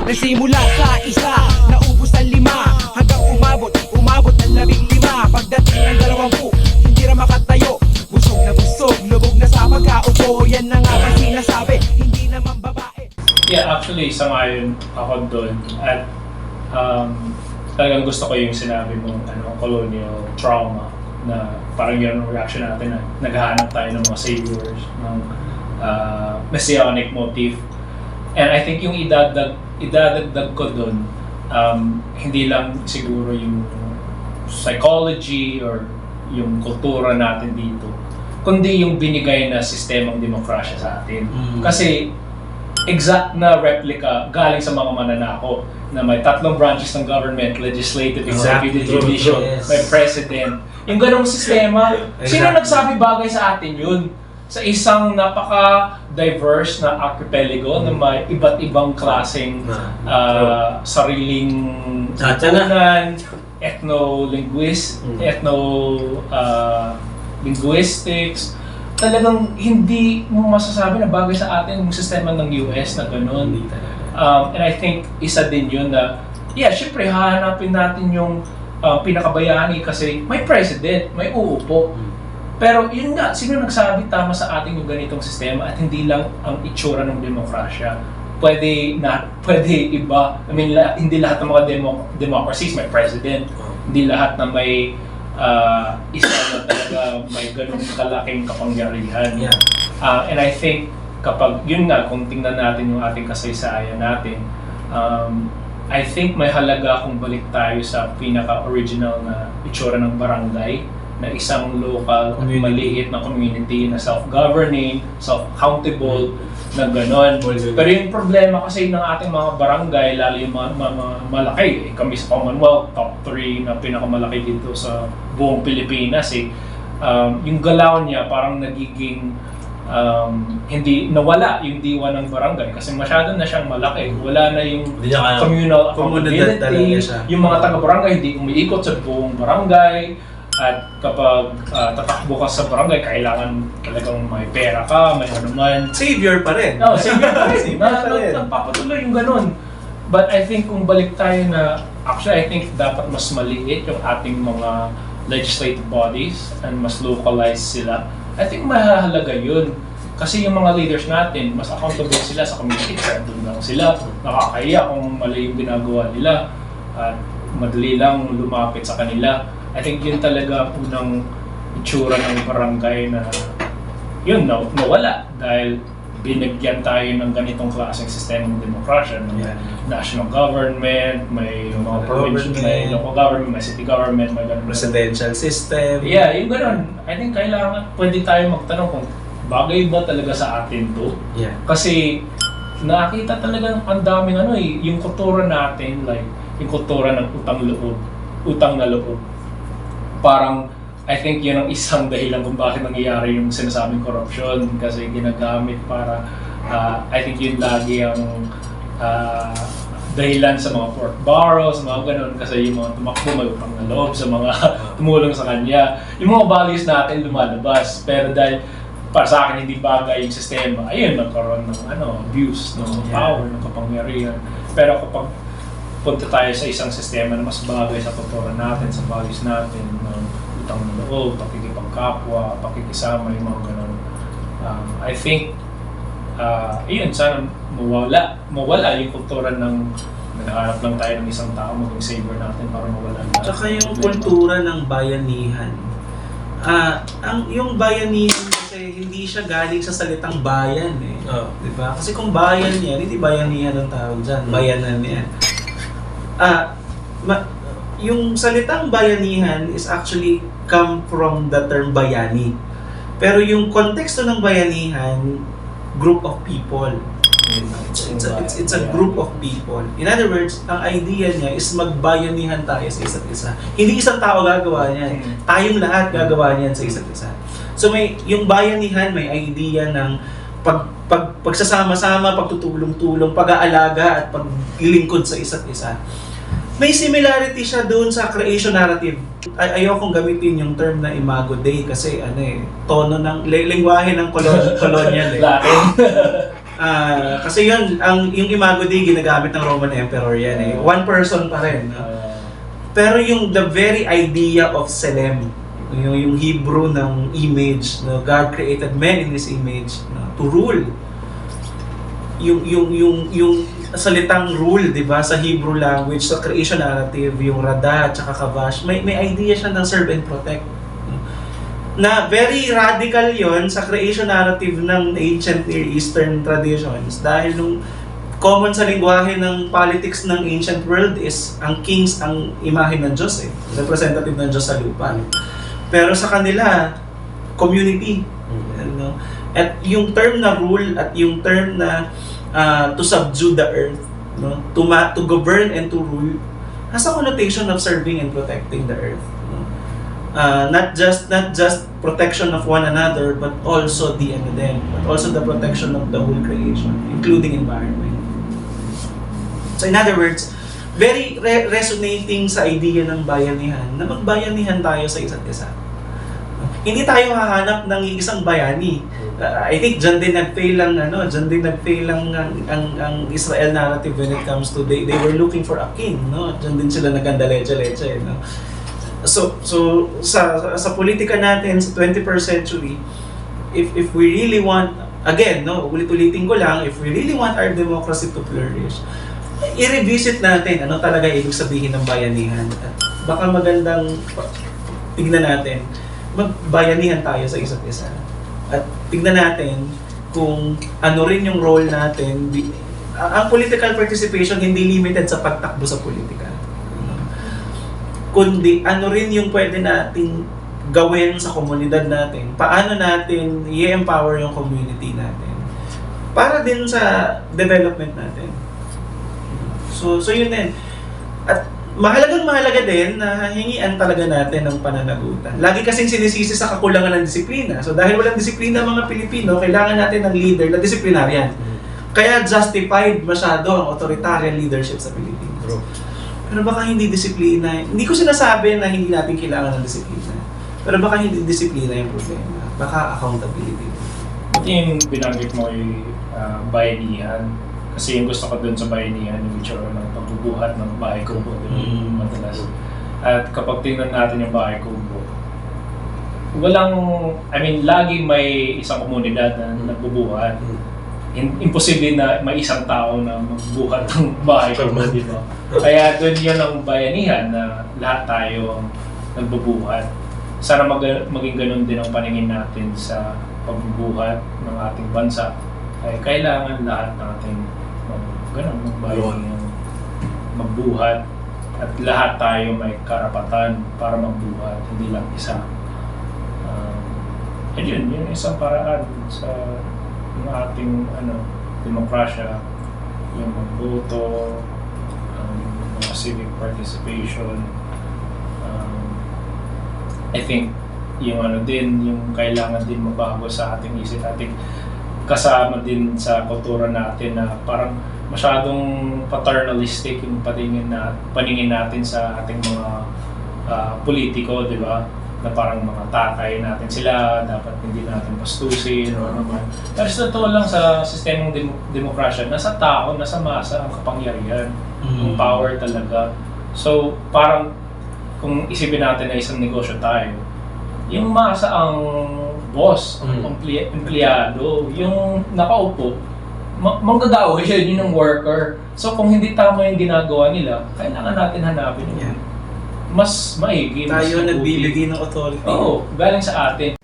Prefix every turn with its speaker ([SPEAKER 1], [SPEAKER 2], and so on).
[SPEAKER 1] Nagsimula sa isa, naubos ang 5, hanggang umabot ng 15. Pagdating ng 20, hindi na makatayo. Busog, lubog na sa pagkaupo. Yan na nga ba sinasabi, hindi naman babae.
[SPEAKER 2] Yeah, actually, sangayon ako doon. At talagang gusto ko yung sinabi mo, colonial trauma, na parang yun ang reaction natin na naghahanap tayo ng mga saviors, ng messianic motif. And I think yung idadagdag ko doon, hindi lang siguro yung psychology or yung kultura natin dito, kundi yung binigay na sistemang demokrasya sa atin. Kasi exact na replica galing sa mga mananako na may 3 branches ng government: legislative, executive, judicial, may president. Yung ganong sistema, sino nagsabi bagay sa atin yun? Sa isang napaka-diverse na archipelago na may iba't ibang klaseng sariling tunan, linguistics. Talagang hindi mo masasabi na bagay sa atin yung sistema ng US na gano'n. And I think isa din yun na, syempre hahanapin natin yung pinakabayani kasi may president, may uupo. Pero yun nga, sino nagsabi tama sa atin yung ganitong sistema at hindi lang ang itsura ng demokrasya? Pwede iba. I mean, hindi lahat ng mga democracies may president. Hindi lahat na may isa na talaga may ganung kalaking kapangyarihan. And I think kapag yun nga, kung tingnan natin yung ating kasaysayan natin, I think may halaga kung balik tayo sa pinaka-original na itsura ng barangay, na isang local, maliit na community na self-governing, self-accountable, na gano'n. Pero yung problema kasi ng ating mga barangay, lalo yung mga malaki, kami sa Commonwealth, top 3 na pinakamalaki dito sa buong Pilipinas, yung galaw niya parang nagiging hindi nawala yung diwa ng barangay kasi masyado na siyang malaki. Wala na yung communal accountability. Yung mga taga-barangay hindi umiikot sa buong barangay. At kapag tatakbo ka sa barangay, kailangan talagang may pera ka, may ano man.
[SPEAKER 3] Savior pa rin.
[SPEAKER 2] Savior pa rin. Nagpapatuloy yung ganun. But I think kung balik tayo na, actually I think dapat mas maliit yung ating mga legislative bodies and mas localized sila. I think mahalaga yun. Kasi yung mga leaders natin, mas accountable sila sa community. Doon lang sila. Nakakahiya kung mali yung ginagawa nila. At madali lang lumapit sa kanila. I think yun talaga unang itsura ng barangay na yun, nawala dahil binigyan tayo ng ganitong klaseng sistema ng demokrasya. May national government, may mga provincial, may local government, may city government, may ganun.
[SPEAKER 3] Presidential system.
[SPEAKER 2] Yeah, yung ganun. I think pwede tayo magtanong kung bagay ba talaga sa atin to. Kasi nakita talaga ang daming yung kultura natin, like yung kultura ng utang na loob. Parang, I think yun ang isang dahilan kung bakit nangyayari yung sinasabing corruption kasi ginagamit para, I think yun lagi ang dahilan sa mga pork barrels, mga ganun, kasi yung mga tumakbo may utang na loob sa mga tumulong sa kanya. Yung mga values natin lumalabas, pero dahil para sa akin hindi bagay yung sistema, ayun, nagkaroon ng abuse, ng power, ng kapangyarihan. Pero kapag punta tayo sa isang sistema na mas bagay sa kultura natin, sa values natin, ng utang na loob, pakikipagkapwa, pakikisama, yung mga ganun. I think, yun, sana mawala yung kultura ng naghahanap lang tayo ng isang tao maging savior natin para mawala na.
[SPEAKER 3] Tsaka yung kultura ng bayanihan. Yung bayanihan kasi hindi siya galing sa salitang bayan diba? Kasi kung bayan yan, hindi bayanihan ang tawag dyan, bayanan yan. Yung salitang bayanihan is actually come from the term bayani. Pero yung konteksto ng bayanihan, group of people. It's a group of people. In other words, ang idea niya is magbayanihan tayo sa isa't isa. Hindi isang tao gagawa niyan. Tayong lahat gagawa niyan sa isa't isa. So yung bayanihan, may idea ng pagsasama-sama, pagtutulong-tulong, pag-aalaga at paglilingkod sa isa't isa. May similarity siya doon sa creation narrative. Ayokong gamitin yung term na Imago Dei kasi tono ng lengguwahe ng colonial. Kasi yung Imago Dei ginagamit ng Roman Emperor yan eh. One person pa rin. No? Pero yung the very idea of Selem, yung Hebrew ng image, no? God created man in His image, no? To rule. Yung salitang rule, di ba, sa Hebrew language, sa creation narrative, yung Rada, tsaka Kavash, may idea siya ng serve and protect. Na very radical yon sa creation narrative ng ancient Near Eastern traditions dahil nung common sa lingwahe ng politics ng ancient world is ang kings ang imahe ng Diyos representative ng Diyos sa lupa. Pero sa kanila, community. Ano? At yung term na rule at yung term na to subdue the earth, no? To govern and to rule, has a connotation of serving and protecting the earth. No? Not just protection of one another, but also the but also the protection of the whole creation, including environment. So in other words, very resonating sa idea ng bayanihan, na magbayanihan tayo sa isa't isa. Hindi tayo hahanap ng isang bayani. I think dyan din nag-fail ang Israel narrative when it comes to they were looking for a king, no? Dyan din sila naganda-leche-leche, no? So sa politika natin sa 21st century, if we really want, again, no, ulit-ulitin ko lang, if we really want our democracy to flourish, i-revisit natin ano talaga ibig sabihin ng bayanihan. At baka magandang tignan natin, magbayanihan tayo sa isa't isa. At tignan natin kung ano rin yung role natin. Ang political participation hindi limited sa pagtakbo sa politika. Kundi ano rin yung pwede nating gawin sa komunidad natin. Paano natin i-empower yung community natin. Para din sa development natin. So yun din. At mahalaga din na hingian talaga natin ng pananagutan. Lagi kasing sinisisi sa kakulangan ng disiplina. So dahil walang disiplina mga Pilipino, kailangan natin ng leader na disiplinaryan. Kaya justified masyado ang authoritarian leadership sa Pilipinas. Pero baka hindi disiplina. Hindi ko sinasabi na hindi natin kailangan ng disiplina. Pero baka hindi disiplina yung problema. Baka accountability.
[SPEAKER 2] Ito yung binanggit mo yung bayanihan. Kasi yung gusto ko dun sa bayanihan, yung itsura ng pagbubuhat ng bahay kubo, madalas. At kapag tingnan natin yung bahay kubo, lagi may isang komunidad na nagbubuhat. Imposible na may isang tao na magbuhat ng bahay kubo, di ba? Kaya dun yun ang bayanihan na lahat tayo nagbubuhat. Sana maging ganun din ang paningin natin sa pagbubuhat ng ating bansa. Ay kailangan lahat natin magbuhat at lahat tayo may karapatan para magbuhat, hindi lang isa. Yun isang paraan sa yung ating demokrasya, yung magboto, mga civic participation. I think yung yung kailangan din mabago sa ating isip, ating kasama din sa kultura natin na parang masyadong paternalistic yung paningin natin sa ating mga politiko, di ba? Na parang mga tatay natin sila, dapat hindi natin bastusin o ano man. Pero sa totoo lang sa sistemang demokrasya, nasa tao, nasa masa ang kapangyarihan, ang power talaga. So parang kung isipin natin na isang negosyo tayo, yung masa ang boss, ang empleyado, yung nakaupo, manggagawa yun yung worker. So kung hindi tama yung ginagawa nila, kailangan natin hanapin yung mas maigi.
[SPEAKER 3] Tayo nagbibigay ng authority.
[SPEAKER 2] Oo, galing sa atin.